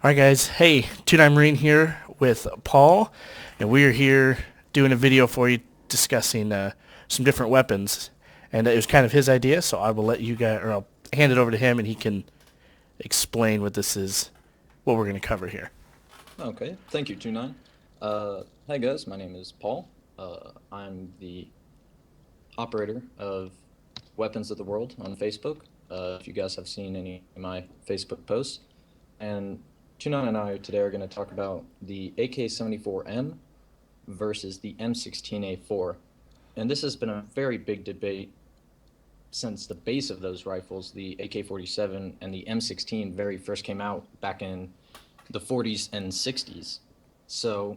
All right, guys. Hey, Two-Nine Marine here with Paul, and we are here doing a video for you discussing some different weapons. And it was kind of his idea, so I will let you guys, or I'll hand it over to him, and he can explain what this is, what we're going to cover here. Okay, thank you, 29. Hey guys, my name is Paul. I'm the operator of Weapons of the World on Facebook. If you guys have seen any of my Facebook posts. And 29 and I today are going to talk about the AK-74M versus the M16A4. And this has been a very big debate since the base of those rifles, the AK-47 and the M16, very first came out back in the 40s and 60s. So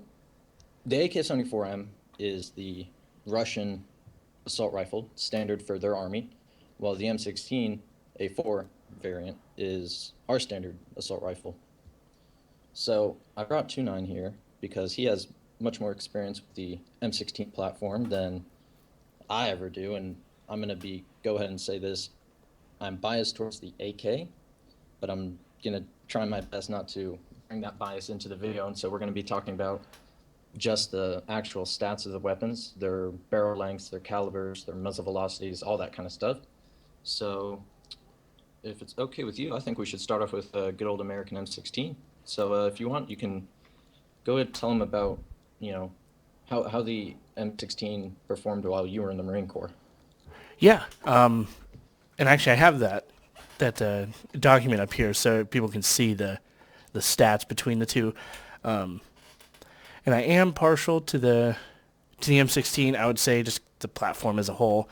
the AK-74M is the Russian assault rifle, standard for their army, while the M16A4 variant is our standard assault rifle. So I brought 29 here because he has much more experience with the M16 platform than I ever do, and I'm going to go ahead and say this, I'm biased towards the AK, but I'm going to try my best not to bring that bias into the video, and so we're going to be talking about just the actual stats of the weapons, their barrel lengths, their calibers, their muzzle velocities, all that kind of stuff. So if it's okay with you, I think we should start off with a good old American M16. So if you want, you can go ahead and tell them about, how the M16 performed while you were in the Marine Corps. Yeah, and actually I have that document up here so people can see the stats between the two. And I am partial to the M16. I would say just the platform as a whole.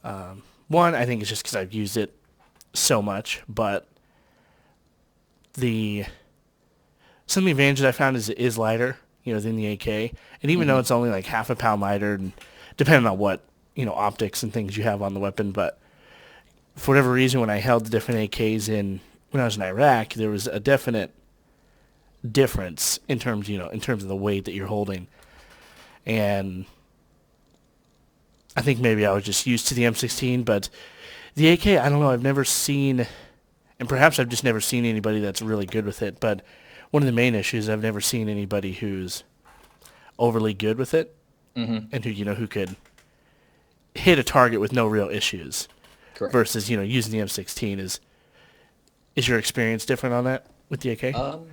One, I think it's just because I've used it so much, but the some of the advantages I found is it is lighter, than the AK. And even though Mm-hmm. it's only like half a pound lighter, and depending on what optics and things you have on the weapon, but for whatever reason, when I held the different AKs when I was in Iraq, there was a definite difference in terms, in terms of the weight that you're holding. And I think maybe I was just used to the M16, but the AK, I don't know, I've never seen, and perhaps I've just never seen anybody that's really good with it, but one of the main issues, I've never seen anybody who's overly good with it Mm-hmm. and who could hit a target with no real issues Correct. versus, using the M16. Is your experience different on that with the AK? Um,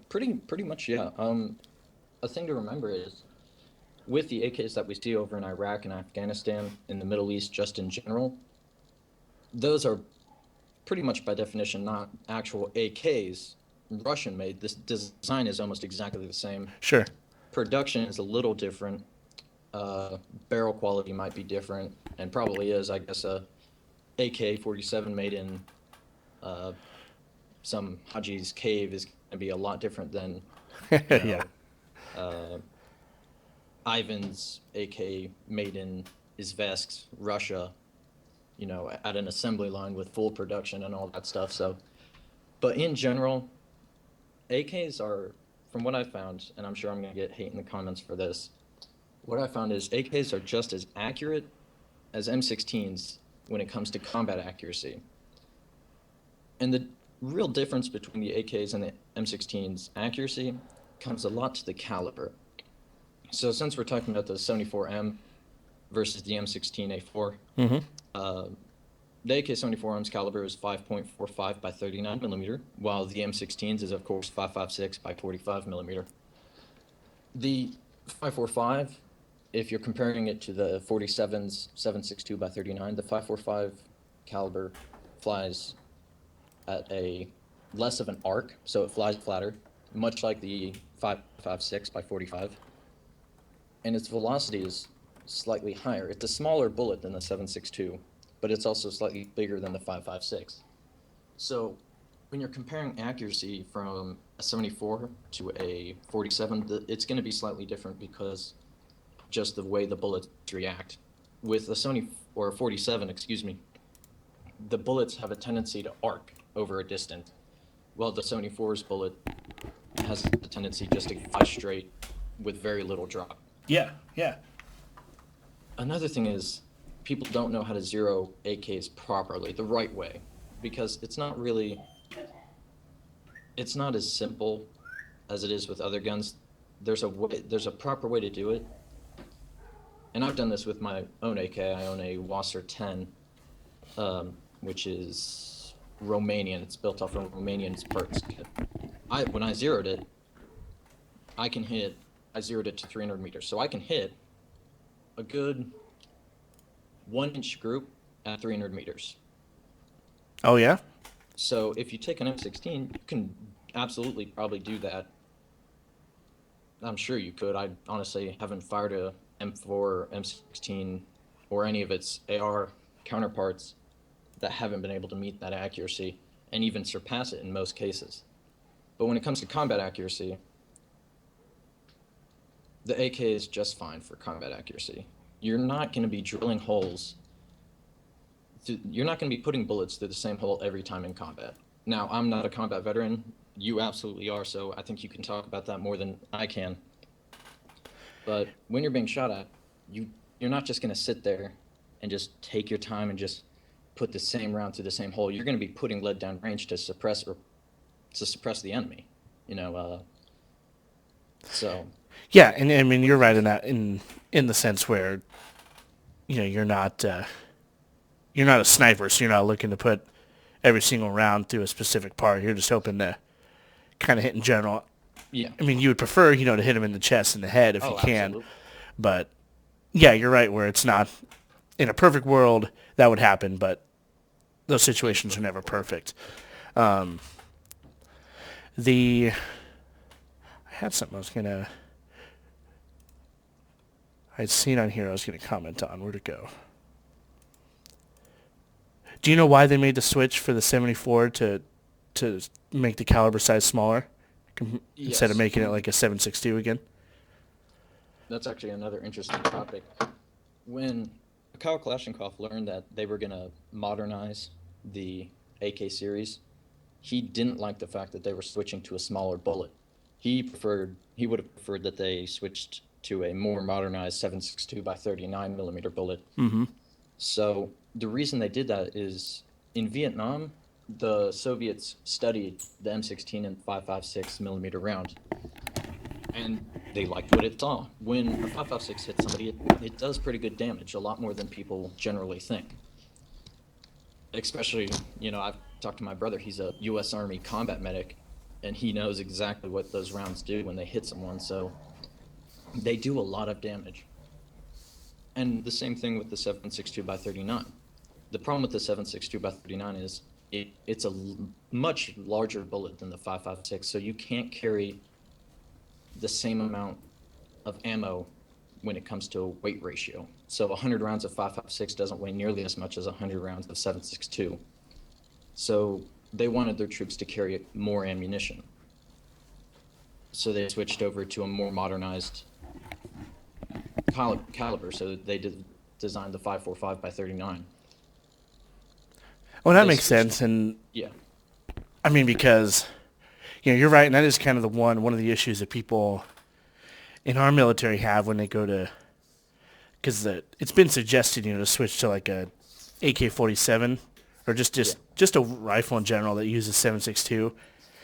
pretty much, yeah. A thing to remember is with the AKs that we see over in Iraq and Afghanistan, in the Middle East, just in general, those are pretty much by definition not actual AKs, Russian made. This design is almost exactly the same. Sure. Production is a little different. Barrel quality might be different, and probably is. I guess a AK-47 made in uh, some Haji's cave is going to be a lot different than, you Yeah. know, uh, Ivan's AK made in Izvest, Russia, at an assembly line with full production and all that stuff. So, but in general, AKs are, from what I found, and I'm sure I'm going to get hate in the comments for this, what I found is AKs are just as accurate as M16s when it comes to combat accuracy. And the real difference between the AKs and the M16's accuracy comes a lot to the caliber. So since we're talking about the 74M versus the M16A4, Mm-hmm. uh, the AK-74M's caliber is 5.45 by 39 millimeter, while the M16's is of course 5.56 by 45 millimeter. The 5.45, if you're comparing it to the 47's 7.62 by 39, the 5.45 caliber flies at a less of an arc, so it flies flatter, much like the 5.56 by 45, and its velocity is slightly higher. It's a smaller bullet than the 7.62, but it's also slightly bigger than the 5.56. So when you're comparing accuracy from a 74 to a 47, it's going to be slightly different because just the way the bullets react. With a 70 or a 47, excuse me, the bullets have a tendency to arc over a distance, while the 74's bullet has a tendency just to fly straight with very little drop. Yeah. Yeah. Another thing is people don't know how to zero AKs properly, the right way, because it's not really it's not as simple as it is with other guns. There's a proper way to do it, and I've done this with my own AK. I own a Wasser 10, which is Romanian. It's built off of Romanian's parts kit. When I zeroed it, I can hit. I zeroed it to 300 meters, so I can hit a good 1 inch group at 300 meters. Oh yeah. So if you take an M16, you can absolutely probably do that. I'm sure you could. I honestly haven't fired a M4 or M16 or any of its AR counterparts that haven't been able to meet that accuracy and even surpass it in most cases. But when it comes to combat accuracy, the AK is just fine for combat accuracy. You're not going to be drilling holes. You're not going to be putting bullets through the same hole every time in combat. Now, I'm not a combat veteran. You absolutely are, so I think you can talk about that more than I can. But when you're being shot at, you're not just going to sit there and just take your time and just put the same round through the same hole. You're going to be putting lead down range to suppress the enemy. You know, so Yeah, and I mean you're right in that in the sense where you're not a sniper, so you're not looking to put every single round through a specific part. You're just hoping to kind of hit in general. yeah. I mean, you would prefer to hit him in the chest and the head if you Oh, can, absolutely. but yeah, you're right where it's not in a perfect world that would happen, but those situations are never perfect. Um, I had something I'd seen on here I was gonna comment on. Where'd it go? Do you know why they made the switch for the 74 to make the caliber size smaller instead of Yes. making it like a 7.62 again? That's actually another interesting topic. When Mikhail Kalashnikov learned that they were going to modernize the AK series, he didn't like the fact that they were switching to a smaller bullet. He would have preferred that they switched to a more modernized 7.62 by 39 millimeter bullet. Mm-hmm. So the reason they did that is in Vietnam, the Soviets studied the M16 and 5.56 millimeter round, and they liked what it saw. When a 5.56 hits somebody, it does pretty good damage, a lot more than people generally think. Especially, I've talked to my brother. He's a U.S. Army combat medic, and he knows exactly what those rounds do when they hit someone. So they do a lot of damage. And the same thing with the 7.62 by 39. The problem with the 7.62 by 39 is it's a much larger bullet than the 5.56, so you can't carry the same amount of ammo when it comes to a weight ratio. So 100 rounds of 5.56 doesn't weigh nearly as much as 100 rounds of 7.62. So they wanted their troops to carry more ammunition. So they switched over to a more modernized caliber. So they designed the 5.45 by 39. Well, that They makes switched. sense, and Yeah. I mean because you're right, and that is kind of one of the issues that people in our military have when they go to, because it's been suggested to switch to like a AK-47 or just Yeah. just a rifle in general that uses 7.62.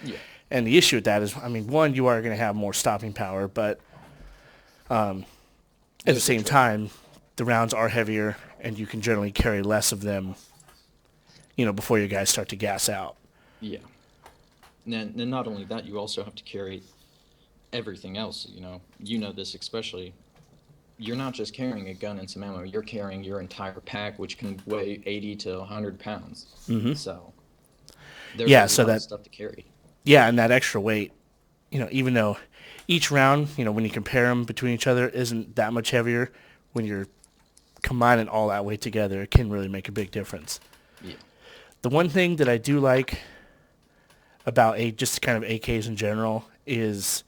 Yeah. And the issue with that is, I mean, one, you are going to have more stopping power, but at the There's a same trick. time, the rounds are heavier, and you can generally carry less of them, before your guys start to gas out. Yeah. And then not only that, you also have to carry everything else. You know this especially. You're not just carrying a gun and some ammo. You're carrying your entire pack, which can weigh 80 to 100 pounds. Mm-hmm. So there's a Yeah, so lot of that stuff to carry. yeah, and that extra weight, even though each round, when you compare them between each other, isn't that much heavier, when you're combining all that weight together, it can really make a big difference. Yeah. The one thing that I do like about just kind of AKs in general is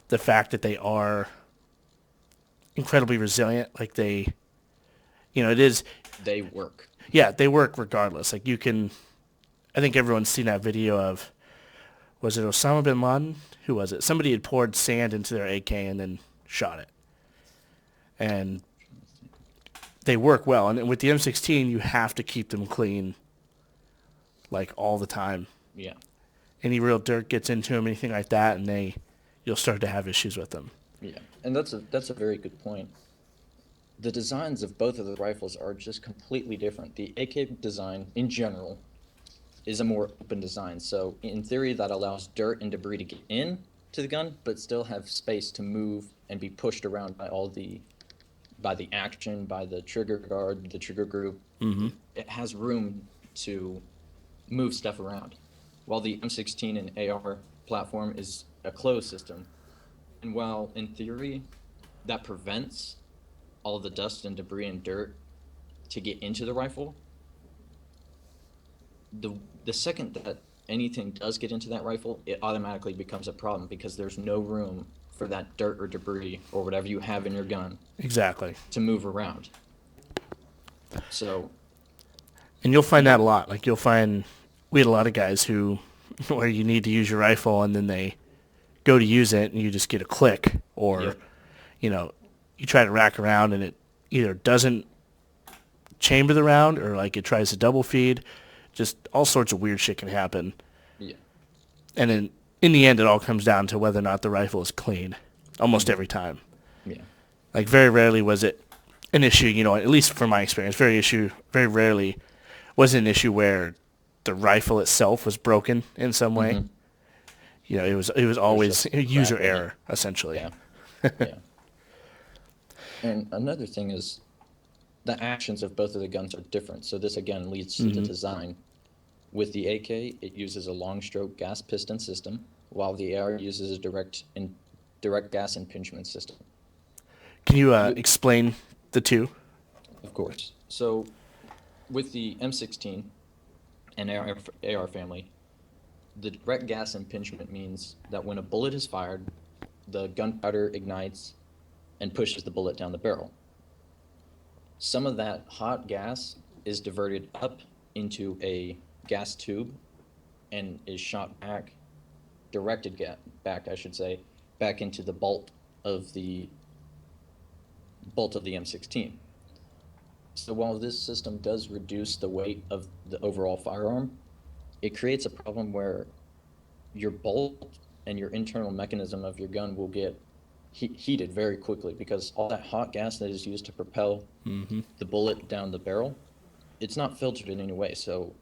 the fact that they are incredibly resilient. Like it is, They work. yeah, they work regardless. Like I think everyone's seen that video of, was it Osama bin Laden? Who was it? Somebody had poured sand into their AK and then shot it. And they work well. And with the M16, you have to keep them clean, like all the time. Yeah. any real dirt gets into them, anything like that, and you'll start to have issues with them. Yeah, and that's a very good point. The designs of both of the rifles are just completely different. The AK design in general is a more open design. So in theory, that allows dirt and debris to get in to the gun, but still have space to move and be pushed around by the action, by the trigger guard, the trigger group. It has room to move stuff around. While the M16 and AR platform is a closed system, and while in theory that prevents all the dust and debris and dirt to get into the rifle, the the second that anything does get into that rifle, it automatically becomes a problem because there's no room for that dirt or debris or whatever you have in your gun Exactly. to move around. So, And you'll find yeah, that a lot. Like you'll find we had a lot of guys who where you need to use your rifle and then they go to use it and you just get a click or yep, you know, you try to rack around and it either doesn't chamber the round or like it tries to double feed. Just all sorts of weird shit can happen. yeah, And in the end, it all comes down to whether or not the rifle is clean. Almost every time. yeah, Like very rarely was it an issue. At least from my experience, very rarely was it an issue where the rifle itself was broken in some way. mm-hmm. It was There's always just a user crap in it. error essentially. Yeah, yeah. And another thing is the actions of both of the guns are different. So this again leads to the design. With the AK, it uses a long stroke gas piston system, while the AR uses a direct gas impingement system. Can you With, explain the two? of course. So with the M16 and AR family, the direct gas impingement means that when a bullet is fired, the gunpowder ignites and pushes the bullet down the barrel. Some of that hot gas is diverted up into a gas tube and is shot back, back, I should say, back into the bolt of the M16. So while this system does reduce the weight of the overall firearm, it creates a problem where your bolt and your internal mechanism of your gun will get heated very quickly because all that hot gas that is used to propel the bullet down the barrel, it's not filtered in any way. So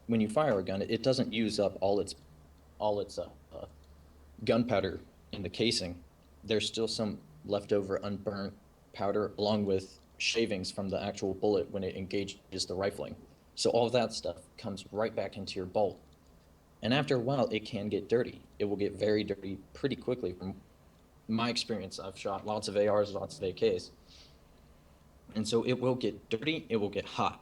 when you fire a gun, it doesn't use up all its gunpowder in the casing. There's still some leftover unburnt powder along with shavings from the actual bullet when it engages the rifling. So all of that stuff comes right back into your bolt. And after a while, it can get dirty. It will get very dirty pretty quickly. From my experience, I've shot lots of ARs, lots of AKs. And so it will get dirty, it will get hot.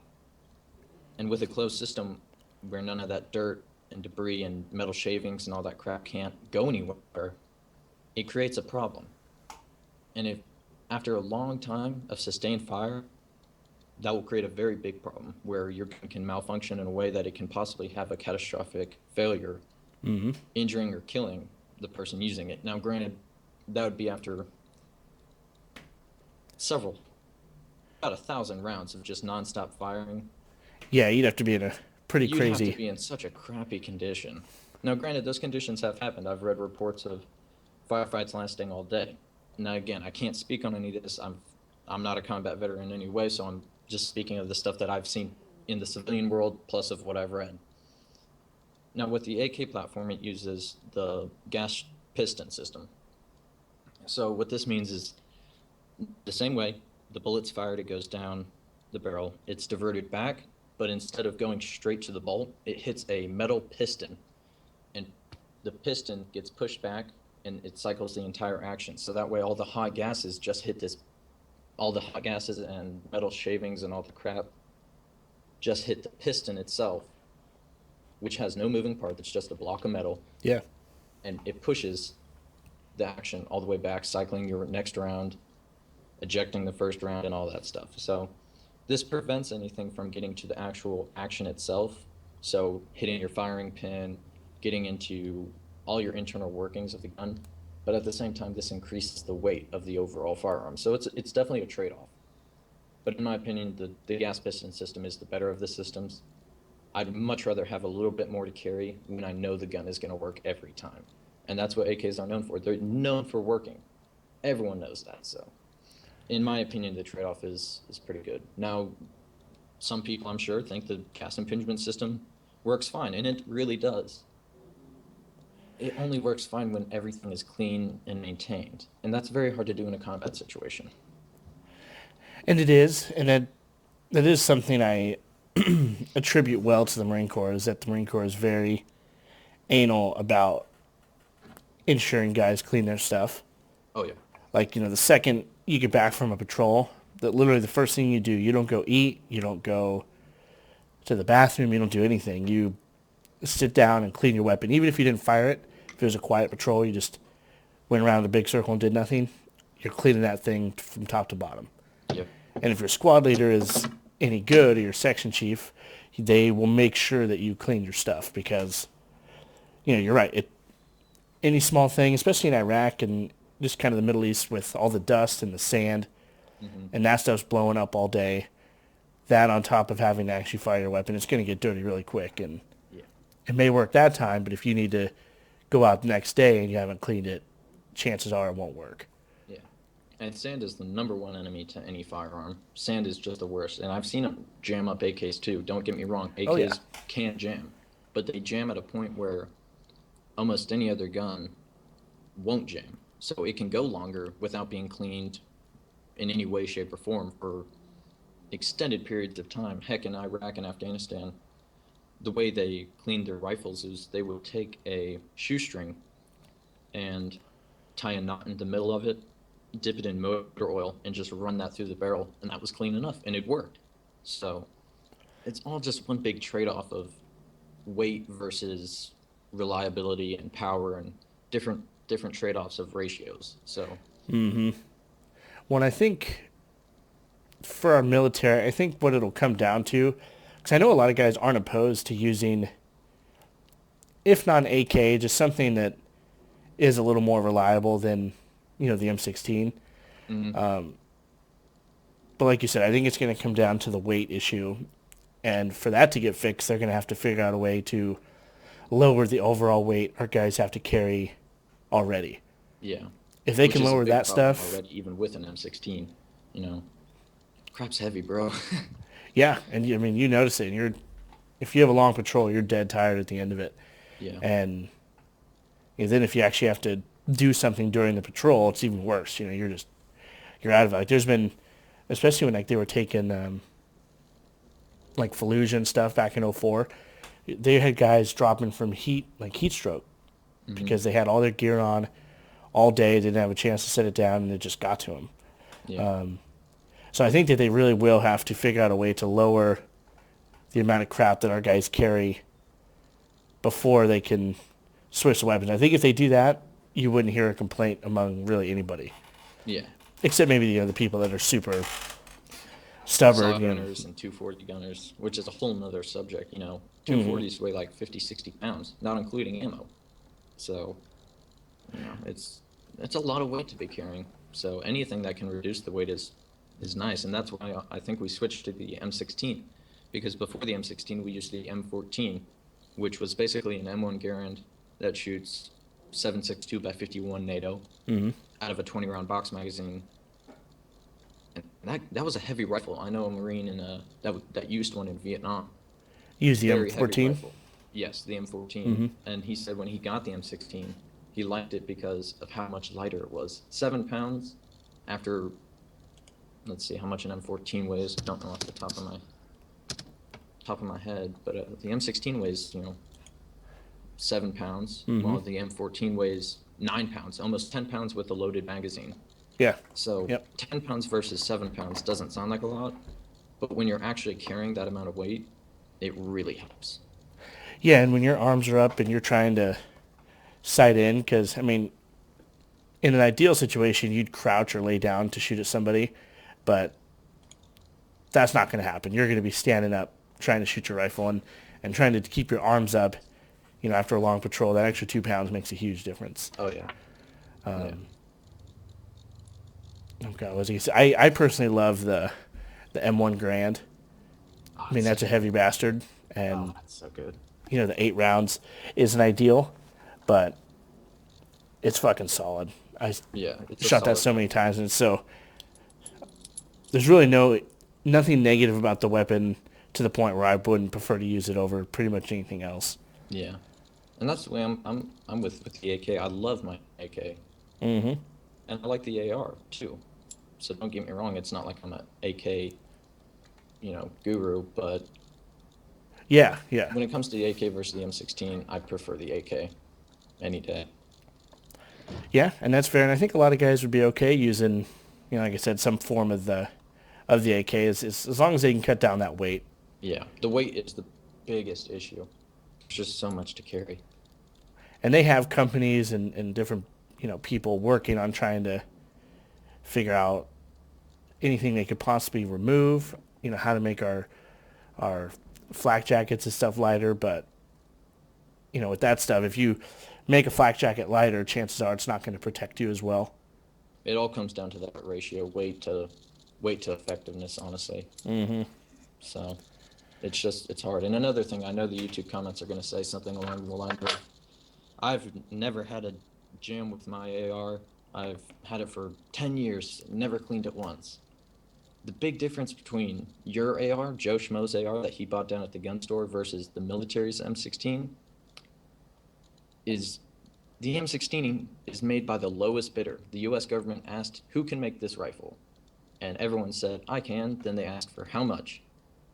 And with a closed system where none of that dirt and debris and metal shavings and all that crap can't go anywhere, it creates a problem. And if after a long time of sustained fire, that will create a very big problem where your gun can malfunction in a way that it can possibly have a catastrophic failure, injuring or killing the person using it. Now, granted, that would be after about 1,000 rounds of just nonstop firing. Yeah, you'd have to be in a pretty You'd have to crazy. be in such a crappy condition. Now, granted, those conditions have happened. I've read reports of firefights lasting all day. Now, again, I can't speak on any of this. I'm not a combat veteran in any way, so I'm just speaking of the stuff that I've seen in the civilian world, plus of what I've read. Now, with the AK platform, it uses the gas piston system. So what this means is the same way the bullet's fired, it goes down the barrel. It's diverted back, but instead of going straight to the bolt, it hits a metal piston, and the piston gets pushed back, and it cycles the entire action. So that way, all the hot gases just hit this. All the hot gases and metal shavings and all the crap just hit the piston itself, which has no moving part. It's just a block of metal, Yeah. and it pushes the action all the way back, cycling your next round, ejecting the first round, and all that stuff. So this prevents anything from getting to the actual action itself. So hitting your firing pin, getting into all your internal workings of the gun. But at the same time, this increases the weight of the overall firearm. So it's definitely a trade-off. But in my opinion, the gas piston system is the better of the systems. I'd much rather have a little bit more to carry when I know the gun is going to work every time. And that's what AKs are known for. They're known for working. Everyone knows that. So, in my opinion, the trade-off is pretty good. Now, some people, I'm sure, think the cast impingement system works fine, and it really does. It only works fine when everything is clean and maintained, and that's very hard to do in a combat situation. And it is, and that is something I attribute well to the Marine Corps, is that the Marine Corps is very anal about ensuring guys clean their stuff. Oh yeah. Like, the second you get back from a patrol, that literally the first thing you do, you don't go eat, you don't go to the bathroom, you don't do anything. You sit down and clean your weapon. Even if you didn't fire it, if it was a quiet patrol, you just went around a big circle and did nothing, you're cleaning that thing from top to bottom. Yep. And if your squad leader is any good, or your section chief, they will make sure that you clean your stuff, because, you're right. Any small thing, especially in Iraq and just kind of the Middle East with all the dust and the sand, and that stuff's blowing up all day. That on top of having to actually fire your weapon, it's going to get dirty really quick. And Yeah. it may work that time, but if you need to go out the next day and you haven't cleaned it, chances are it won't work. Yeah. And sand is the number one enemy to any firearm. Sand is just the worst. And I've seen them jam up AKs too. Don't get me wrong. AKs Oh, yeah. can jam. But they jam at a point where almost any other gun won't jam. So it can go longer without being cleaned in any way, shape, or form for extended periods of time. Heck, in Iraq and Afghanistan, the way they cleaned their rifles is they would take a shoestring and tie a knot in the middle of it, dip it in motor oil, and just run that through the barrel, and that was clean enough, and it worked. So it's all just one big trade-off of weight versus reliability and power, and different trade-offs of ratios. So When I think for our military, I think what it'll come down to, because I know a lot of guys aren't opposed to using, if not an AK, just something that is a little more reliable than, the M16. But like you said, I think it's going to come down to the weight issue. And for that to get fixed, they're going to have to figure out a way to lower the overall weight our guys have to carry already. Yeah. If they Which can is a lower big that problem stuff, already, even with an M16, crap's heavy, bro. yeah, and you notice it. And if you have a long patrol, you're dead tired at the end of it. Yeah. And then if you actually have to do something during the patrol, it's even worse. You're out of it. Like, there's been, especially when they were taking like Fallujah and stuff back in '04, they had guys dropping from heat stroke, because they had all their gear on all day, they didn't have a chance to set it down, and it just got to them. Yeah. So I think that they really will have to figure out a way to lower the amount of crap that our guys carry before they can switch the weapons. I think if they do that, you wouldn't hear a complaint among really anybody, Yeah. except maybe the people that are super stubborn. Saw gunners and 240 gunners, which is a whole nother subject. 240s weigh like 50, 60 pounds, not including ammo. So, it's a lot of weight to be carrying. So anything that can reduce the weight is nice, and that's why I think we switched to the M16, because before the M16 we used the M14, which was basically an M1 Garand that shoots 7.62 by 51 NATO out of a 20-round box magazine. And that was a heavy rifle. I know a Marine that used one in Vietnam. Use the Very heavy M14. rifle. Yes, the M14. And he said when he got the M16, he liked it because of how much lighter it was. 7 pounds after, let's see how much an M14 weighs. I don't know off the top of my head, but the M16 weighs 7 pounds, while the M14 weighs 9 pounds, almost 10 pounds with a loaded magazine. Yeah. So Yep. 10 pounds versus 7 pounds doesn't sound like a lot, but when you're actually carrying that amount of weight, it really helps. Yeah, and when your arms are up and you're trying to sight in, because, in an ideal situation, you'd crouch or lay down to shoot at somebody, but that's not going to happen. You're going to be standing up trying to shoot your rifle and trying to keep your arms up, after a long patrol. That extra 2 pounds makes a huge difference. Oh, yeah. Oh, God, what was I gonna say? I personally love the M1 Grand. That's a heavy bastard. Oh, and that's so good. the 8 rounds isn't ideal, but it's fucking solid. I Yeah, it's a shot that solid so many rifle. times, and so there's really nothing negative about the weapon to the point where I wouldn't prefer to use it over pretty much anything else. Yeah, and that's the way I'm with the AK. I love my AK, Mm-hmm. and I like the AR too. So don't get me wrong, it's not like I'm a AK, guru, but Yeah, yeah. when it comes to the AK versus the M16, I prefer the AK any day. Yeah, and that's fair. And I think a lot of guys would be okay using, like I said, some form of the AK as long as they can cut down that weight. Yeah, the weight is the biggest issue. There's just so much to carry. And they have companies and different people working on trying to figure out anything they could possibly remove. How to make our flak jackets and stuff lighter. But with that stuff, if you make a flak jacket lighter, chances are it's not going to protect you as well. It all comes down to that ratio, weight to effectiveness, honestly. Mm-hmm. So it's hard. And another thing, I know the YouTube comments are going to say something along the lines of, I've never had a jam with my AR. I've had it for 10 years, never cleaned it once. The big difference between your AR, Joe Schmo's AR that he bought down at the gun store versus the military's M16 is the M16 is made by the lowest bidder. The US government asked, who can make this rifle? And everyone said, I can. Then they asked for how much?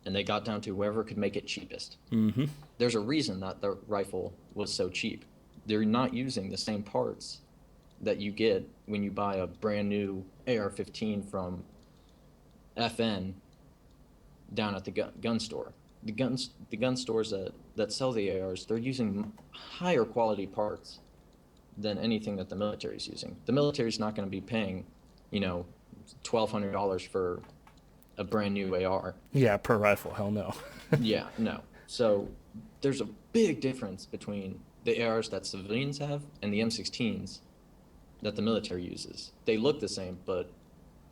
And they got down to whoever could make it cheapest. Mm-hmm. There's a reason that the rifle was so cheap. They're not using the same parts that you get when you buy a brand new AR-15 from FN down at the gun store. The gun stores that sell the ARs, they're using higher quality parts than anything that the military is using. The military's not going to be paying, $1,200 for a brand new AR. Yeah, per rifle, hell no. Yeah, no. So there's a big difference between the ARs that civilians have and the M16s that the military uses. They look the same,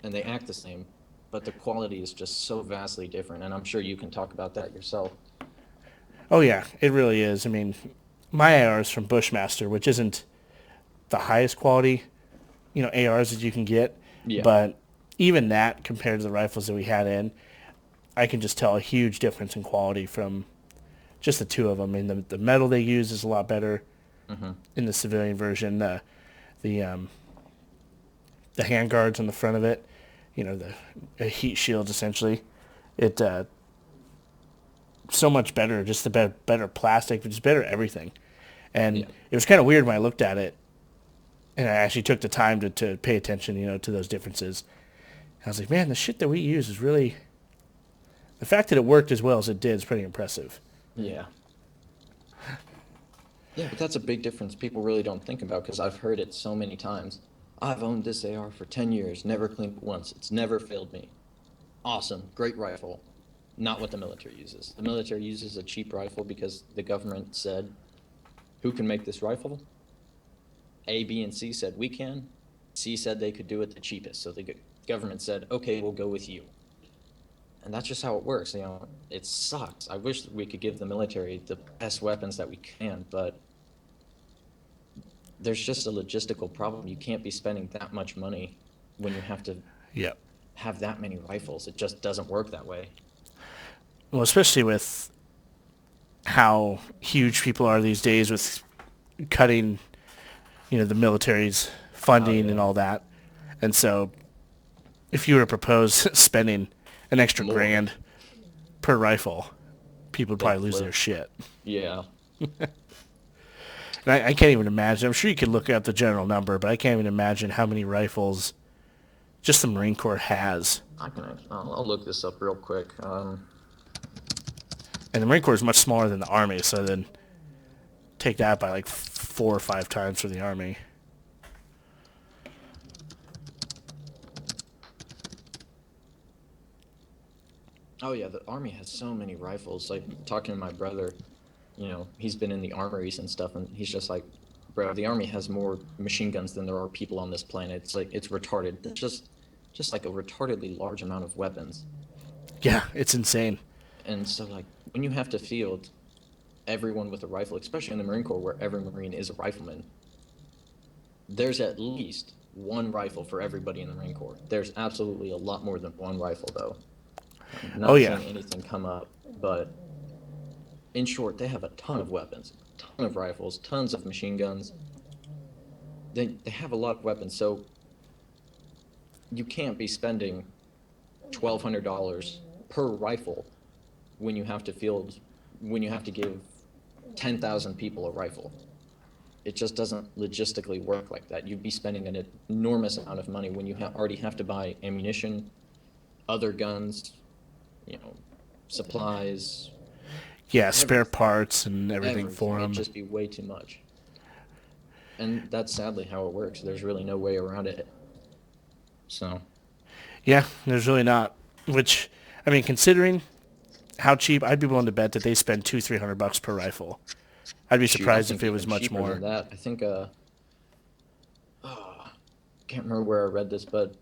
and they act the same, but the quality is just so vastly different. And I'm sure you can talk about that yourself. Oh yeah, it really is. I mean, my AR is from Bushmaster, which isn't the highest quality, ARs that you can get, Yeah, but even that compared to the rifles that we had in, I can just tell a huge difference in quality from just the two of them. I mean, the metal they use is a lot better hmm in the civilian version. The hand guards on the front of it, the heat shields essentially. It so much better, just the better plastic, just better everything. And yeah, it was kind of weird when I looked at it, and I actually took the time to pay attention, to those differences. I was like, man, the shit that we use is really, the fact that it worked as well as it did is pretty impressive. yeah. Yeah, but that's a big difference people really don't think about because I've heard it so many times. I've owned this AR for 10 years, never cleaned it once. It's never failed me. Awesome, great rifle. Not what the military uses. The military uses a cheap rifle because the government said, who can make this rifle? A, B, and C said we can. C said they could do it the cheapest. So the government said, okay, we'll go with you. And that's just how it works. It sucks. I wish we could give the military the best weapons that we can, but there's just a logistical problem. You can't be spending that much money when you have to Yeah. have that many rifles. It just doesn't work that way. Well, especially with how huge people are these days with cutting, the military's Oh funding and yeah. all that. And so if you were to propose spending an extra More. grand per rifle, people would They'd probably lose their flip. shit. Yeah. And I can't even imagine. I'm sure you could look up the general number, but I can't even imagine how many rifles just the Marine Corps has. I'll look this up real quick. And the Marine Corps is much smaller than the Army, so then take that by like 4 or 5 times for the Army. Oh yeah, the army has so many rifles. Like talking to my brother, he's been in the armories and stuff, and he's just like, bro, the army has more machine guns than there are people on this planet. It's like it's retarded. It's just like a retardedly large amount of weapons. Yeah, it's insane. And so, like, when you have to field everyone with a rifle, especially in the Marine Corps where every Marine is a rifleman, there's at least one rifle for everybody in the Marine Corps. There's absolutely a lot more than one rifle, though. Oh Not yeah, seeing anything come up, but in short, they have a ton of weapons, a ton of rifles, tons of machine guns. They have a lot of weapons, so you can't be spending $1,200 per rifle when you have to field, when you have to give 10,000 people a rifle. It just doesn't logistically work like that. You'd be spending an enormous amount of money when you already have to buy ammunition, other guns, you know, supplies, yeah, spare everything, parts and everything for everything. It'd them. just be way too much. And that's sadly how it works. There's really no way around it. So, Yeah, there's really not. Which, I mean, considering how cheap, I'd be willing to bet that they spend 200-300 bucks per rifle. I'd be shoot, I surprised if think it was even much cheaper more. than that. I think, can't remember where I read this, but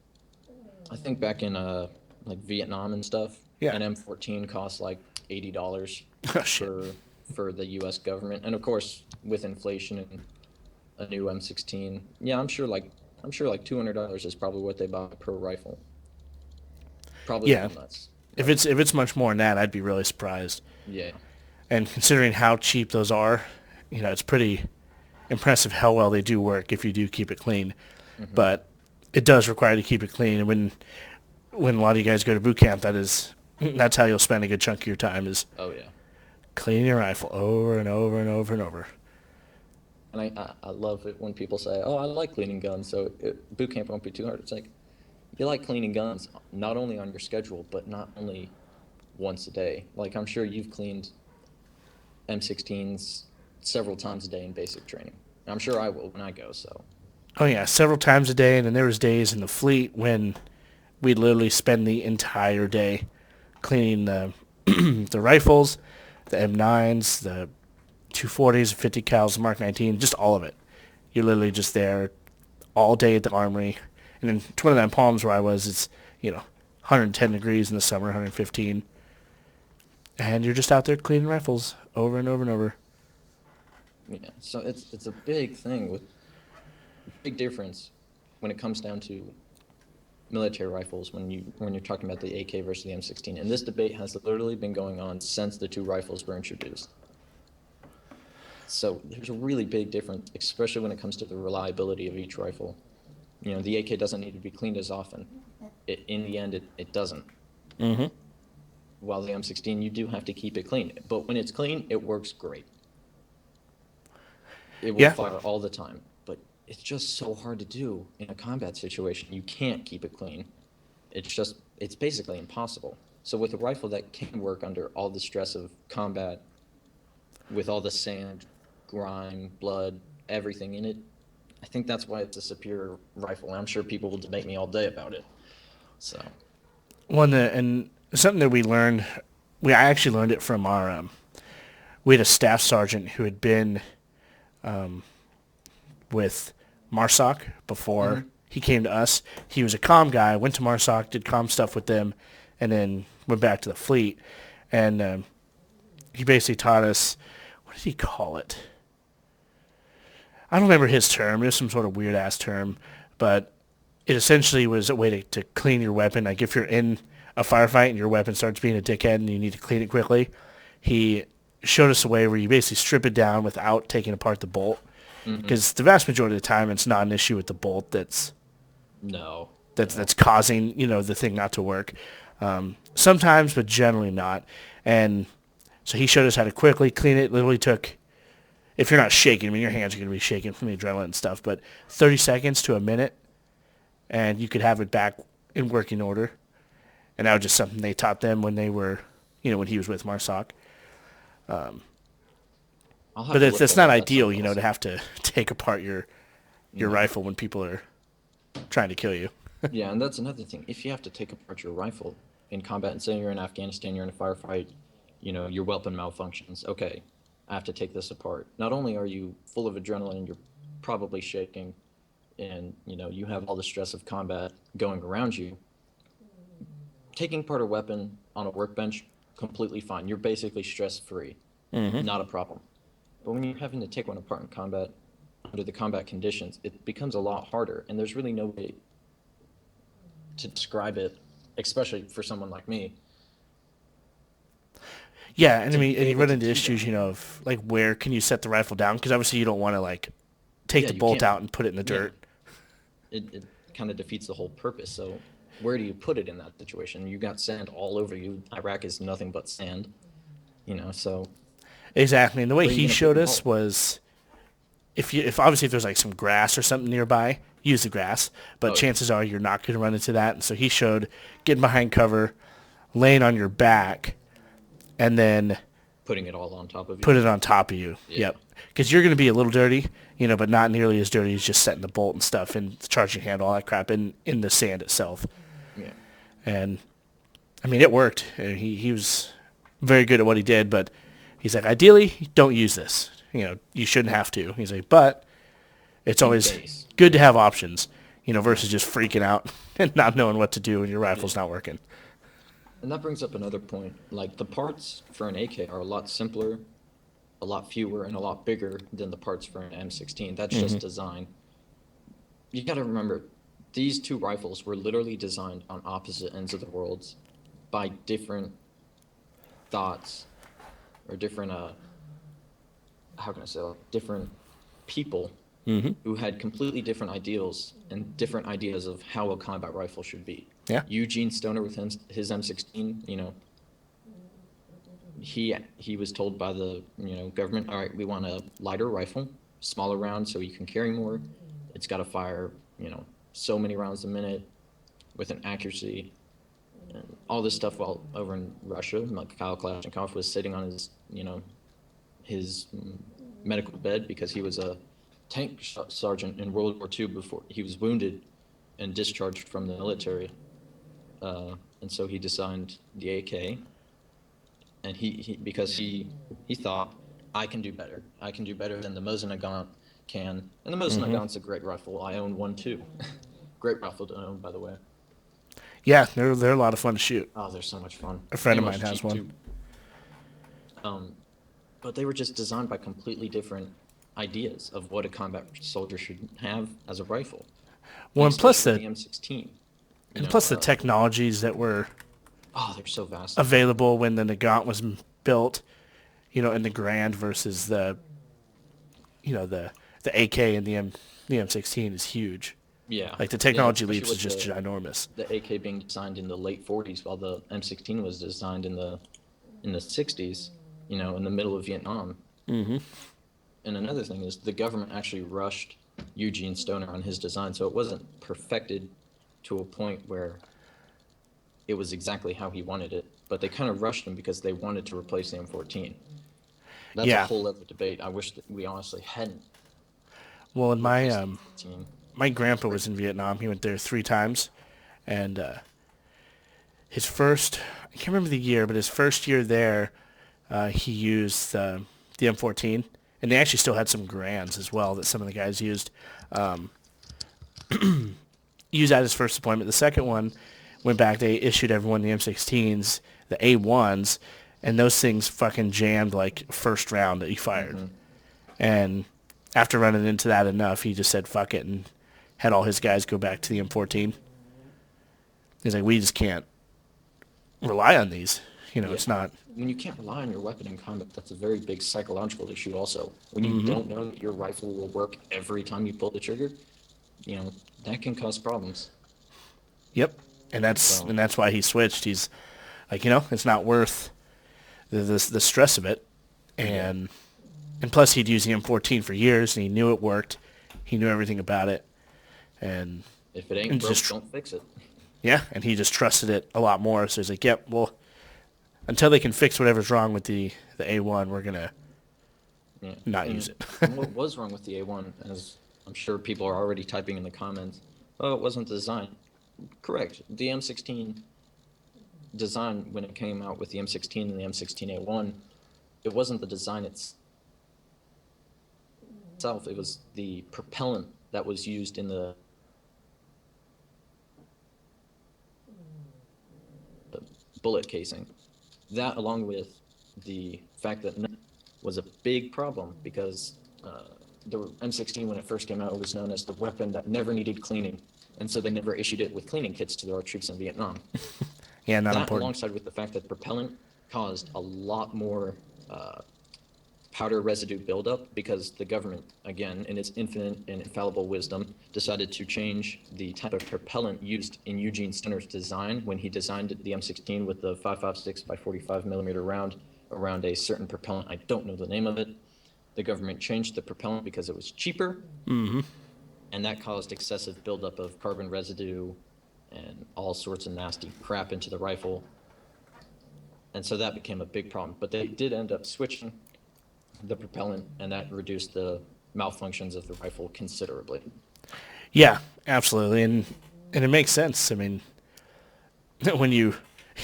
I think back in like Vietnam and stuff, Yeah. an M14 costs like $80 Oh shit. for the U.S. government, and of course with inflation and a new M16, yeah, I'm sure like $200 is probably what they buy per rifle. Probably a Yeah. little nuts, If but it's much more than that, I'd be really surprised. yeah, And considering how cheap those are, it's pretty impressive how well they do work if you do keep it clean. hmm But it does require to keep it clean. And when a lot of you guys go to boot camp, that's how you'll spend a good chunk of your time is oh yeah, cleaning your rifle over and over and over and over. and I love it when people say, oh, I like cleaning guns, so boot camp won't be too hard. It's like you like cleaning guns not only on your schedule, but not only once a day. Like I'm sure you've cleaned M16s several times a day in basic training. I'm sure I will when I go. So, Oh yeah, several times a day, and then there was days in the fleet when we'd literally spend the entire day cleaning the the rifles, the M9s, the 240s, 50 cals, Mark 19, just all of it. You're literally just there all day at the armory. And in 29 Palms where I was, it's, 110 degrees in the summer, 115. And you're just out there cleaning rifles over and over and over. yeah, so it's a big thing with big difference when it comes down to military rifles when you're talking about the AK versus the M16. And this debate has literally been going on since the two rifles were introduced. So there's a really big difference, especially when it comes to the reliability of each rifle. You know, the AK doesn't need to be cleaned as often. In the end, it doesn't. Mm-hmm. While the M16, you do have to keep it clean. But when it's clean, it works great. It will Yeah. fire all the time. But it's just so hard to do in a combat situation. You can't keep it clean. It's basically impossible. So with a rifle that can work under all the stress of combat, with all the sand, grime, blood, everything in it, I think that's why it's a superior rifle. And I'm sure people will debate me all day about it. So, And something that I actually learned it from we had a staff sergeant who had been with MARSOC before mhm. he came to us. He was a comm guy, went to MARSOC, did comm stuff with them, and then went back to the fleet. And he basically taught us, what did he call it? I don't remember his term. It was some sort of weird-ass term, but it essentially was a way to clean your weapon. Like if you're in a firefight and your weapon starts being a dickhead and you need to clean it quickly, he showed us a way where you basically strip it down without taking apart the bolt. Mhm. Because the vast majority of the time, it's not an issue with the bolt that's No, that's no. that's causing the thing not to work. Sometimes, but generally not. And so he showed us how to quickly clean it. Literally took, if you're not shaking, I mean your hands are going to be shaking from the adrenaline and stuff, but 30 seconds to a minute, and you could have it back in working order. And that was just something they taught them when they were, when he was with Marsoc. I'll have But to it's look that's that not up. That ideal, sounds to awesome. have to take apart your No. rifle when people are trying to kill you. Yeah, and that's another thing. If you have to take apart your rifle in combat, and say you're in Afghanistan, you're in a firefight, your weapon malfunctions. Okay, I have to take this apart. Not only are you full of adrenaline, you're probably shaking, and you have all the stress of combat going around you. Taking apart a weapon on a workbench, completely fine. You're basically stress-free, Mm-hmm. not a problem. But when you're having to take one apart in combat, under the combat conditions, it becomes a lot harder, and there's really no way to describe it, especially for someone like me, Yeah, and I to mean, be and you able run to into do issues, that. of like where can you set the rifle down? Because obviously you don't want to like take Yeah, the you bolt can't. out and put it in the Yeah, dirt. it kind of defeats the whole purpose. So where do you put it in that situation? You got sand all over you. Iraq is nothing but sand, so Exactly, and the way where are you he going to put showed your us bolt? was if obviously if there's like some grass or something nearby, use the grass. But Oh yeah, chances are you're not going to run into that. And so he showed getting behind cover, laying on your back, and then putting it all on top of you. put it on top of you. Yeah, Yep. Because you're going to be a little dirty, but not nearly as dirty as just setting the bolt and stuff and the charging handle, all that crap in the sand itself. yeah. And I mean, it worked. And he was very good at what he did, but he's like, ideally, don't use this. You shouldn't have to. He's like, but it's In always base. good to have options, versus just freaking out and not knowing what to do when your Yeah. rifle's not working. And that brings up another point. Like the parts for an AK are a lot simpler, a lot fewer, and a lot bigger than the parts for an M16. That's Mm-hmm. just design. You got to remember, these two rifles were literally designed on opposite ends of the worlds by different thoughts or different how can I say, like different people Mm-hmm. who had completely different ideals and different ideas of how a combat rifle should be. Yeah. Eugene Stoner with his M16, he was told by the government, all right, we want a lighter rifle, smaller round so you can carry more. It's got to fire so many rounds a minute with an accuracy and all this stuff. While over in Russia, Mikhail Kalashnikov was sitting on his medical bed because he was a tank sergeant in World War II before he was wounded and discharged from the military. And so he designed the AK, and he because he thought, I can do better. I can do better than the Mosin Nagant can. And the Mosin Mm-hmm. Nagant's a great rifle. I own one too. Great rifle to own, by the way. Yeah, they're a lot of fun to shoot. Oh, they're so much fun. A friend of Ammo's mine has cheap one. too. Um, but they were just designed by completely different ideas of what a combat soldier should have as a rifle, Well, and and plus especially with the the M16. and plus the technologies that were Oh, they're so vast. available when the Nagant was built, in the Grand versus the AK and the M16 is huge. Yeah, Like the yeah, technology especially leaps is with just ginormous. the AK being designed in the late 40s, while the M16 was designed in the 60s. In the middle of Vietnam. Mm-hmm. And another thing is the government actually rushed Eugene Stoner on his design, so it wasn't perfected to a point where it was exactly how he wanted it. But they kind of rushed him because they wanted to replace the M14. That's a Yeah. whole other debate. I wish that we honestly hadn't Well, and my replaced the M14. my grandpa Great. was in Vietnam. He went there 3 times, and his first I can't remember the year, but his first year there, he used the M14, and they actually still had some Grands as well that some of the guys used. Used that his first deployment. The second one went back. They issued everyone the M16s, the A1s, and those things fucking jammed like first round that he fired. Mm-hmm. And after running into that enough, he just said fuck it and had all his guys go back to the M14. He's like, we just can't rely on these. Yeah. It's not. When you can't rely on your weapon in combat, that's a very big psychological issue also. When you Mm-hmm. don't know that your rifle will work every time you pull the trigger, that can cause problems. Yep. And that's So, and that's why he switched. He's like, it's not worth the stress of it. yeah. And plus he'd used the M14 for years and he knew it worked. He knew everything about it. And If it ain't and broke, just don't fix it. yeah, and he just trusted it a lot more. So he's like, yep, well, until they can fix whatever's wrong with the A1, we're going to Yeah. not use it. And what was wrong with the A1, as I'm sure people are already typing in the comments, oh, it wasn't designed. Correct. The M16 design, when it came out with the M16 and the M16A1, it wasn't the design itself, it was the propellant that was used in the bullet casing that, along with the fact that was a big problem because the M16, when it first came out, was known as the weapon that never needed cleaning, and so they never issued it with cleaning kits to our troops in Vietnam. Yeah, not That, important. alongside with the fact that propellant caused a lot more powder residue buildup because the government, again, in its infinite and infallible wisdom, decided to change the type of propellant used in Eugene Stenner's design when he designed the M16 with the 5.56 by 45 millimeter round around a certain propellant. I don't know the name of it. The government changed the propellant because it was cheaper, and that caused excessive buildup of carbon residue and all sorts of nasty crap into the rifle. And so that became a big problem. But they did end up switching the propellant, and that reduced the malfunctions of the rifle considerably. Yeah, absolutely, and it makes sense. I mean, when you,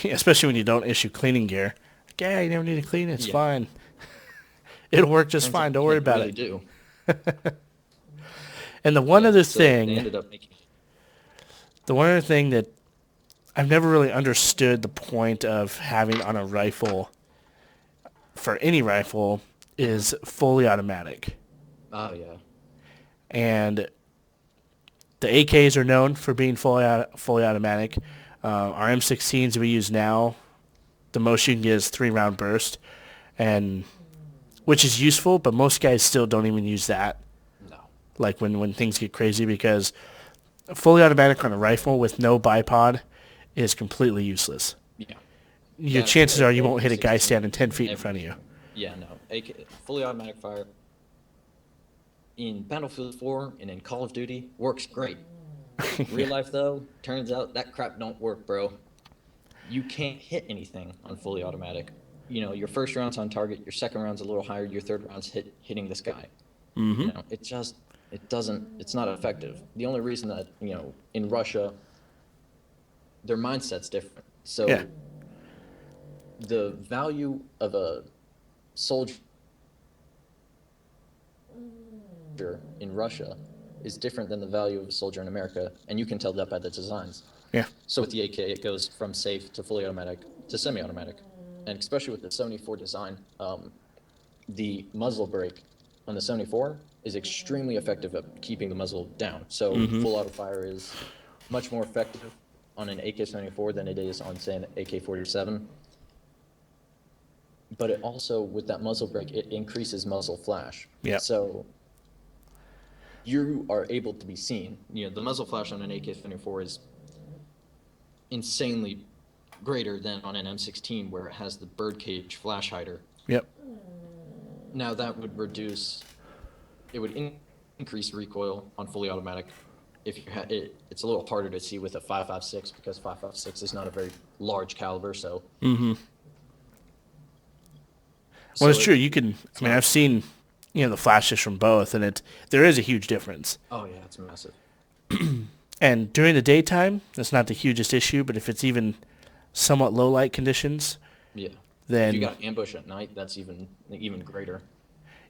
especially when you don't issue cleaning gear, like, yeah, you never need to clean it. It's Yeah. fine. It'll work just Turns fine. out Don't you worry can't about really it. do. And the one Yeah, other so they thing, ended up making. the one other thing that I've never really understood the point of having on a rifle, for any rifle, is fully automatic. Oh yeah. And the AKs are known for being fully automatic. Our M16s we use now, the most you can get is 3-round burst, and which is useful, but most guys still don't even use that. No. Like when things get crazy, because fully automatic on a rifle with no bipod is completely useless. Yeah. Your That chances are you won't hit a guy M16, standing 10 feet in front of you. Yeah, no. Fully automatic fire in Battlefield 4 and in Call of Duty works great. Real life, though, turns out that crap don't work, bro. You can't hit anything on fully automatic. You know, your first round's on target, your second round's a little higher, your third round's hitting this guy. You know, it's not effective. The only reason that, you know, in Russia, their mindset's different. So Yeah. the value of a soldier in Russia is different than the value of a soldier in America, and you can tell that by the designs. Yeah. So with the AK, it goes from safe to fully automatic to semi-automatic, and especially with the 74 design, the muzzle brake on the 74 is extremely effective at keeping the muzzle down. So full auto fire is much more effective on an AK-74 than it is on, say, an AK-47. But it also, with that muzzle brake, it increases muzzle flash. Yep. So you are able to be seen. You know, the muzzle flash on an AK-74 is insanely greater than on an M16, where it has the birdcage flash hider. Yep. Now that would increase recoil on fully automatic. If you it's a little harder to see with a 5.56 because 5.56 is not a very large caliber. So. Well, it's true. You can. I mean, I've seen, the flashes from both, and there is a huge difference. Oh yeah, it's massive. And during the daytime, that's not the hugest issue. But if it's even somewhat low light conditions, Yeah. then If you got ambush at night, that's even greater.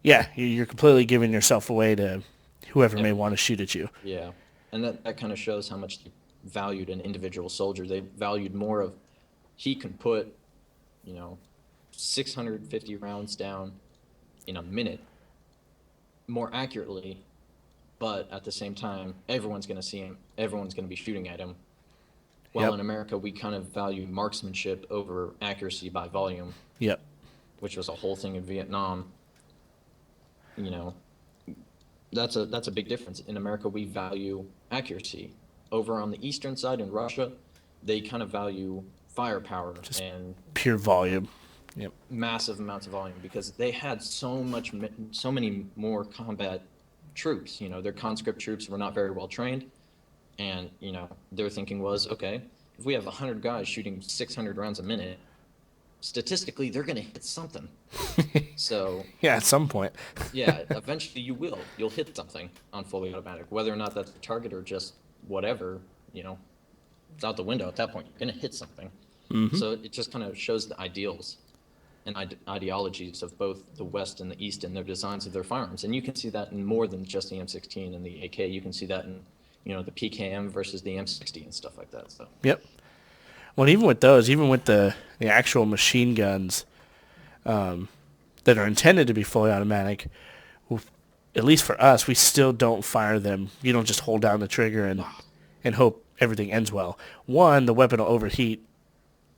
yeah, you're completely giving yourself away to whoever may want to shoot at you. Yeah, and that kind of shows how much they valued an individual soldier. They valued more of he can put, 650 rounds down in a minute more accurately, but at the same time, everyone's going to see him. Everyone's going to be shooting at him. While Yep. in America, we kind of value marksmanship over accuracy by volume, Yep. which was a whole thing in Vietnam. That's a big difference. In America, we value accuracy. Over on the eastern side in Russia, they kind of value firepower and Pure volume. Yep. massive amounts of volume because they had so many more combat troops. Their conscript troops were not very well trained, and their thinking was, okay, if we have 100 guys shooting 600 rounds a minute, statistically they're going to hit something. So Yeah, at some point. yeah, eventually you'll hit something on fully automatic, whether or not that's the target or just whatever, it's out the window at that point. You're going to hit something. So it just kind of shows the ideals and ideologies of both the West and the East in their designs of their firearms. And you can see that in more than just the M16 and the AK. You can see that in, the PKM versus the M60 and stuff like that. So Yep. Well, even with those, even with the actual machine guns that are intended to be fully automatic, at least for us, we still don't fire them. You don't just hold down the trigger and hope everything ends well. One, the weapon will overheat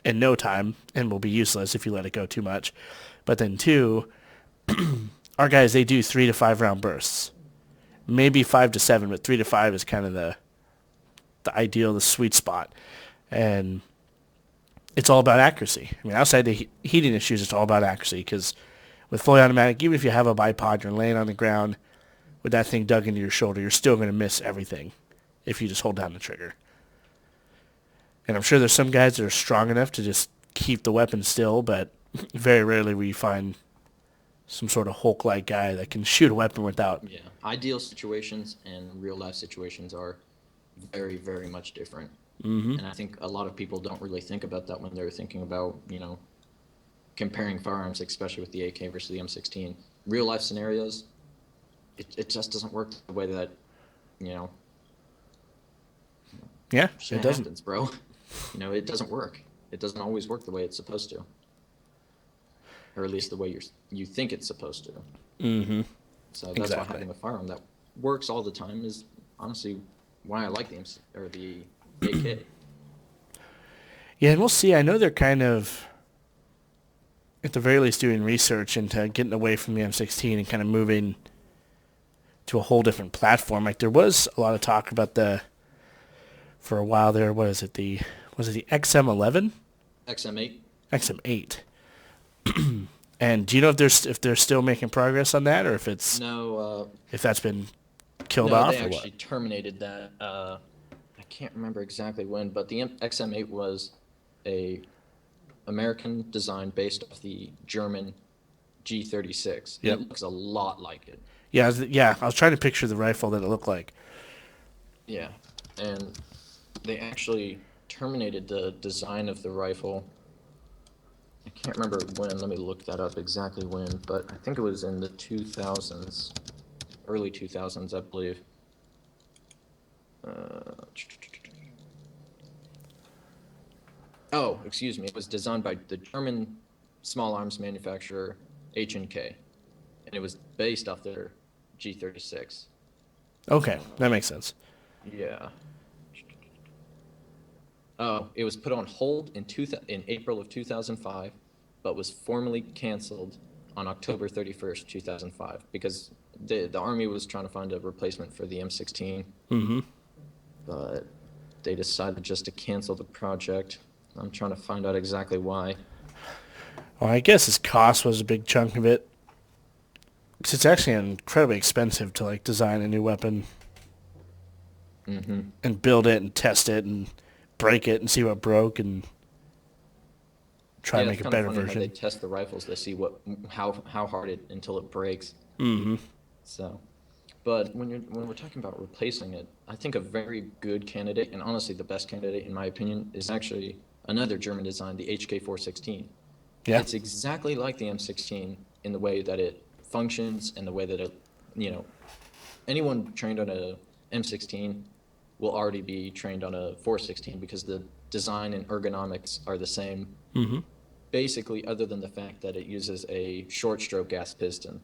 in no time and will be useless if you let it go too much. But then two, our guys, they do 3 to 5 round bursts. Maybe 5 to 7, but 3 to 5 is kind of the ideal, the sweet spot. And it's all about accuracy. I mean, outside the heating issues, it's all about accuracy because with fully automatic, even if you have a bipod, you're laying on the ground with that thing dug into your shoulder, you're still going to miss everything if you just hold down the trigger. And I'm sure there's some guys that are strong enough to just keep the weapon still, but very rarely will you find some sort of Hulk-like guy that can shoot a weapon without... Yeah, ideal situations and real life situations are very, very much different. Mm-hmm. And I think a lot of people don't really think about that when they're thinking about, comparing firearms, especially with the AK versus the M16. Real life scenarios, it just doesn't work the way that, Yeah, shit it doesn't. happens, bro. It doesn't work. It doesn't always work the way it's supposed to. Or at least the way you think it's supposed to. Mm-hmm. So that's why having a firearm that works all the time is honestly why I like the AK. Yeah, and we'll see. I know they're kind of, at the very least, doing research into getting away from the M16 and kind of moving to a whole different platform. Like there was a lot of talk about for a while there, was it the XM11? XM8. XM8. And do you know if they're still making progress on that, or if it's if that's been killed off? They or actually what? terminated that. I can't remember exactly when, but the XM8 was a American design based off the German G36. Yep. It looks a lot like it. Yeah, I was trying to picture the rifle that it looked like. Yeah, and they actually terminated the design of the rifle. I can't remember when. Let me look that up exactly when, but I think it was in the 2000s, early 2000s, I believe. Oh, excuse me. It was designed by the German small arms manufacturer H&K, and it was based off their G36. Okay, that makes sense. Yeah. Oh, it was put on hold in April of 2005, but was formally canceled on October 31st, 2005, because the Army was trying to find a replacement for the M16. Mm-hmm. But they decided just to cancel the project. I'm trying to find out exactly why. Well, I guess his cost was a big chunk of it. 'Cause it's actually incredibly expensive to design a new weapon and build it and test it and break it and see what broke and try to make a better funny version. how they test the rifles to see how hard it until it breaks. Mm-hmm. So, but when we're talking about replacing it, I think a very good candidate, and honestly the best candidate in my opinion, is actually another German design, the HK416. Yeah. It's exactly like the M16 in the way that it functions and the way that it, anyone trained on a M16 will already be trained on a 416 because the design and ergonomics are the same. Mm-hmm. Basically, other than the fact that it uses a short stroke gas piston.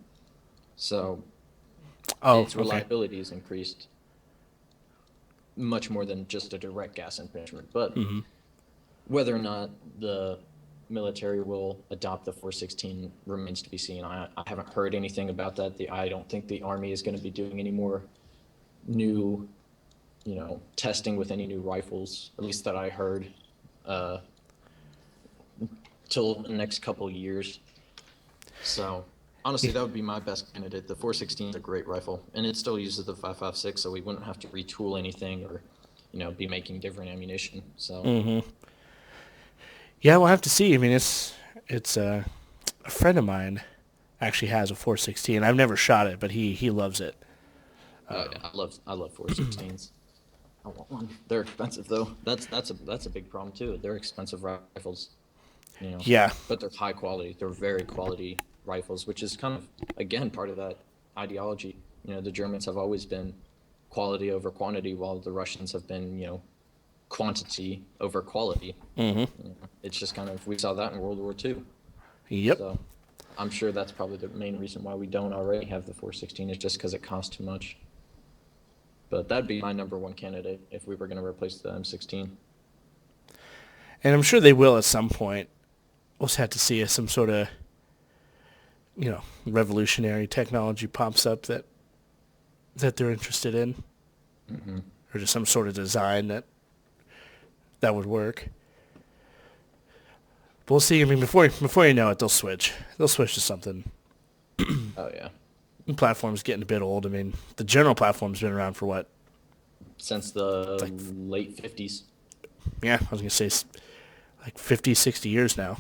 So its reliability is increased much more than just a direct gas impingement. But whether or not the military will adopt the 416 remains to be seen. I haven't heard anything about that. I don't think the Army is going to be doing any more new, testing with any new rifles, at least that I heard, till the next couple years. So honestly, that would be my best candidate. The 416 is a great rifle, and it still uses the 5.56, so we wouldn't have to retool anything or, be making different ammunition. So. Mm-hmm. Yeah, we'll have to see. I mean, it's a friend of mine actually has a 416. I've never shot it, but he loves it. Yeah, I love 416s. I want one. They're expensive though. That's a big problem too. They're expensive rifles. Yeah. But they're high quality. They're very quality rifles, which is kind of again part of that ideology. The Germans have always been quality over quantity, while the Russians have been quantity over quality. Mm-hmm. You know, it's just kind of, we saw that in World War II. Yep. So I'm sure that's probably the main reason why we don't already have the 416 is just because it costs too much. But that'd be my number one candidate if we were going to replace the M16. And I'm sure they will at some point. We'll just have to see if some sort of, revolutionary technology pops up that they're interested in, Hmm. or just some sort of design that would work. But we'll see. I mean, before you know it, they'll switch. They'll switch to something. Oh yeah, The platform's getting a bit old. I mean, the general platform's been around for what? since the Like, late 50s. yeah, I was gonna say like 50, 60 years now.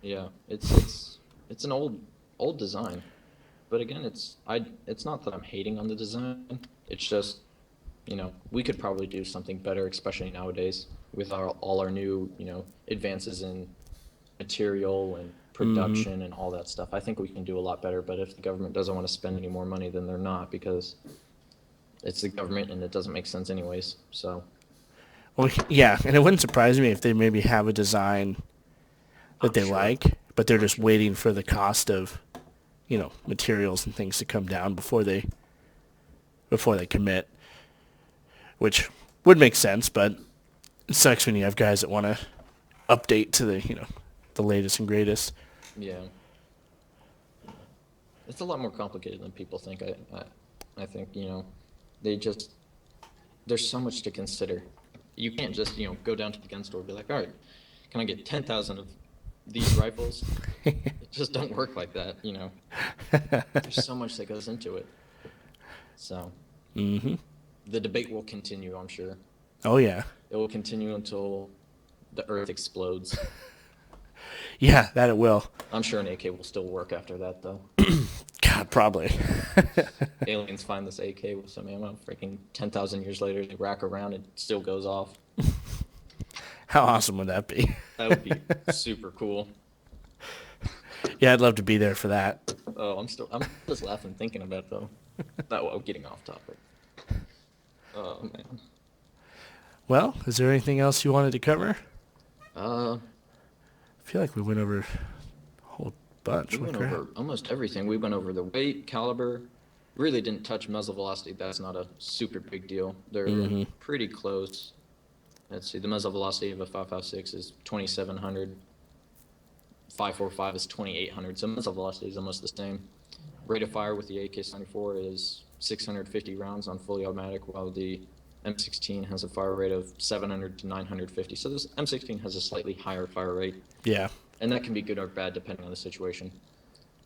Yeah, it's an old design. But again, it's not that I'm hating on the design. It's just, we could probably do something better, especially nowadays with all our new, advances in material and Mm-hmm. production and all that stuff. I think we can do a lot better, but if the government doesn't want to spend any more money, then they're not because it's the government and it doesn't make sense anyways. So, Well, yeah, and it wouldn't surprise me if they maybe have a design that I'm they sure. like, but they're I'm just sure. waiting for the cost of, materials and things to come down before they commit, which would make sense, but it sucks when you have guys that want to update to the latest and greatest. Yeah. Yeah. It's a lot more complicated than people think. I think, they just there's so much to consider. You can't just, go down to the gun store and be like, all right, can I get 10,000 of these rifles? It just don't work like that. There's so much that goes into it. So Mm-hmm. the debate will continue, I'm sure. Oh yeah, It will continue until the earth explodes. yeah, that it will. I'm sure an AK will still work after that, though. God, probably. Aliens find this AK with some ammo, freaking 10,000 years later, they rack around, it still goes off. How awesome would that be? That would be super cool. Yeah, I'd love to be there for that. Oh, I'm just laughing thinking about it, though. That, well, getting off topic. Oh, man. Well, is there anything else you wanted to cover? Uh, I feel like we went over a whole bunch. we What went crap? over almost everything. We went over the weight, caliber. Really didn't touch muzzle velocity. That's not a super big deal. They're Mm-hmm. pretty close. Let's see. The muzzle velocity of a 5.56 is 2,700. 5.45 is 2,800. So muzzle velocity is almost the same. Rate of fire with the AK-74 is 650 rounds on fully automatic, while the M16 has a fire rate of 700 to 950. So this M16 has a slightly higher fire rate, Yeah. and that can be good or bad depending on the situation.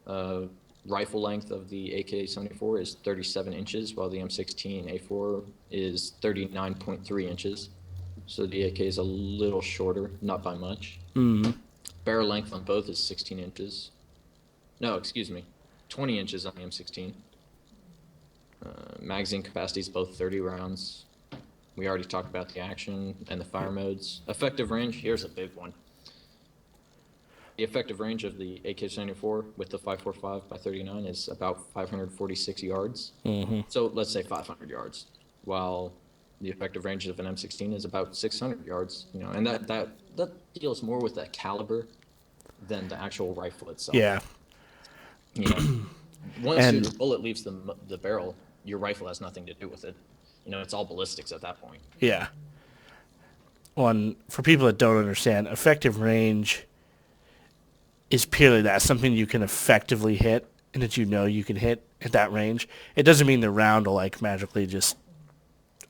Uh, Rifle length of the AK-74 is 37 inches, while the M16A4 is 39.3 inches. So the AK is a little shorter, not by much. Mm-hmm. Barrel length on both is 16 inches. No, excuse me, 20 inches on the M16. Magazine capacity is both 30 rounds. We already talked about the action and the fire modes. Effective range, here's a big one. The effective range of the AK-74 with the 5.45 by 39 is about 546 yards. Mm-hmm. So let's say 500 yards, while the effective range of an M16 is about 600 yards. And that deals more with that caliber than the actual rifle itself. Yeah. You know, once And the bullet leaves the barrel, your rifle has nothing to do with it. It's all ballistics at that point. yeah. One for people that don't understand, effective range is purely that something you can effectively hit and that you can hit at that range. It doesn't mean the round will like magically just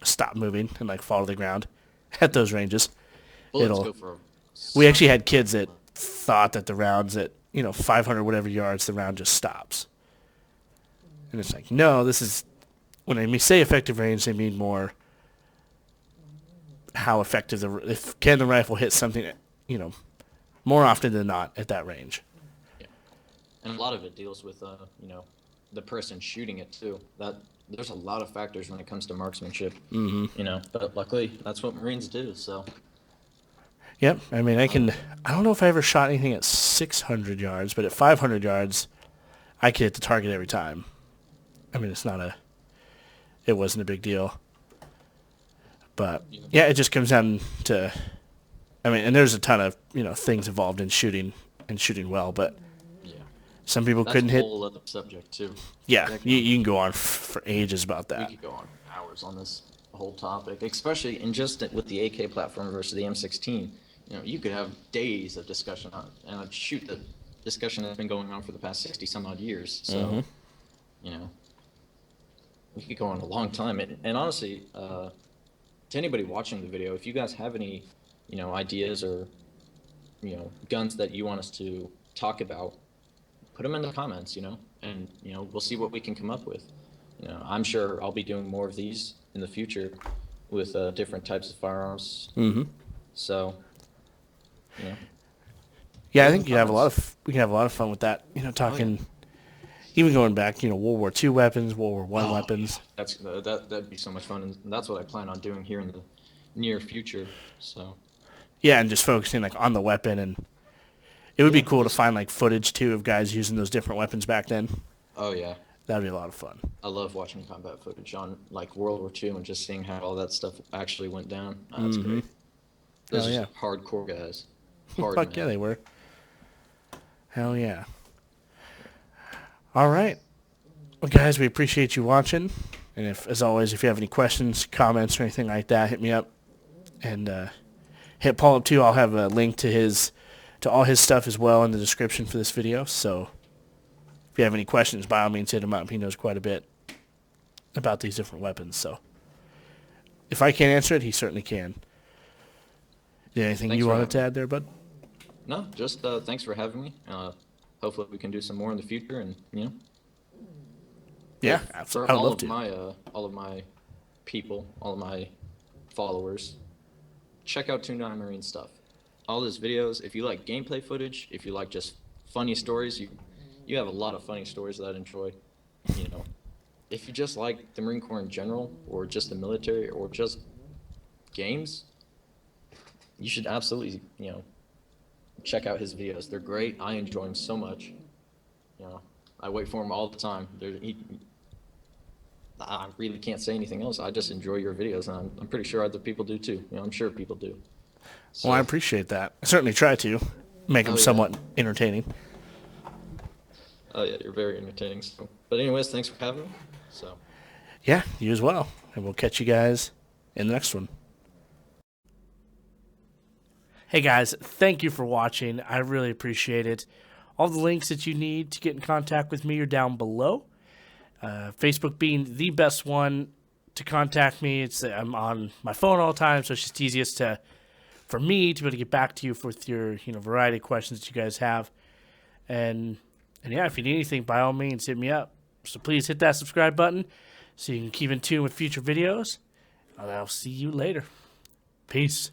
stop moving and like fall to the ground at those ranges. Bullets go for We actually such. had kids that thought that the rounds at 500 whatever yards the round just stops, and it's like no, this is when they say effective range they mean more how effective if can the rifle hit something more often than not at that range. Yeah. And a lot of it deals with the person shooting it too. That there's a lot of factors when it comes to marksmanship. Mm-hmm. But luckily that's what Marines do. So Yep. I mean, I don't know if I ever shot anything at 600 yards, but at 500 yards, I could hit the target every time. I mean, it wasn't a big deal. But yeah, it just comes down to, I mean, and there's a ton of things involved in shooting and shooting well, but Yeah. some people That's couldn't a hit. whole other subject too. Yeah, That you can go on for ages about We that. could go on hours on this whole topic, especially in just with the AK platform versus the M16. You could have days of discussion on, and shoot, the discussion has been going on for the past 60 some odd years. So, you know, we could go on a long time. And honestly, to anybody watching the video, if you guys have any, ideas or, guns that you want us to talk about, put them in the comments, and, we'll see what we can come up with. I'm sure I'll be doing more of these in the future with different types of firearms. So, Yeah, I leave think in you have a lot comments. of we can have a lot of fun with that. Talking, even going back, World War II weapons, World War One weapons. Yeah. That'd be so much fun, and that's what I plan on doing here in the near future. So, Yeah, and just focusing like on the weapon, and it would be yeah, cool to just find like footage too of guys using those different weapons back then. oh yeah, That'd be a lot of fun. I love watching combat footage on like World War II and just seeing how all that stuff actually went down. That's great. Those Hell are yeah. some hardcore guys. Hard Fuck yeah, man. they were. Hell yeah. All right. Well, guys, we appreciate you watching. And as always, if you have any questions, comments, or anything like that, hit me up. And hit Paul up too. I'll have a link to all his stuff as well in the description for this video. So if you have any questions, by all means, hit him up. He knows quite a bit about these different weapons. So if I can't answer it, he certainly can. Anything Thanks you for wanted having to me. add there, bud? No, just thanks for having me. Hopefully we can do some more in the future, and Yeah, for absolutely. I would love to. all of my people, all of my followers, check out 29 Marine stuff. All his videos. If you like gameplay footage, if you like just funny stories, you have a lot of funny stories that I enjoy. You know, if you just like the Marine Corps in general, or just the military, or just games, you should absolutely check out his videos. They're great. I enjoy them so much. I wait for him all the time. I really can't say anything else. I just enjoy your videos, and I'm pretty sure other people do too. I'm sure people do. Well, I So, appreciate that. I certainly try to make them oh yeah, somewhat entertaining. oh yeah, you're very entertaining. So, but anyways, thanks for having me. So, Yeah, you as well. And we'll catch you guys in the next one. Hey guys, thank you for watching. I really appreciate it. All the links that you need to get in contact with me are down below. Facebook being the best one to contact me. I'm on my phone all the time, so it's just easiest for me to be able to get back to you with your variety of questions that you guys have. And yeah, if you need anything, by all means, hit me up. So please hit that subscribe button so you can keep in tune with future videos. And I'll see you later. Peace.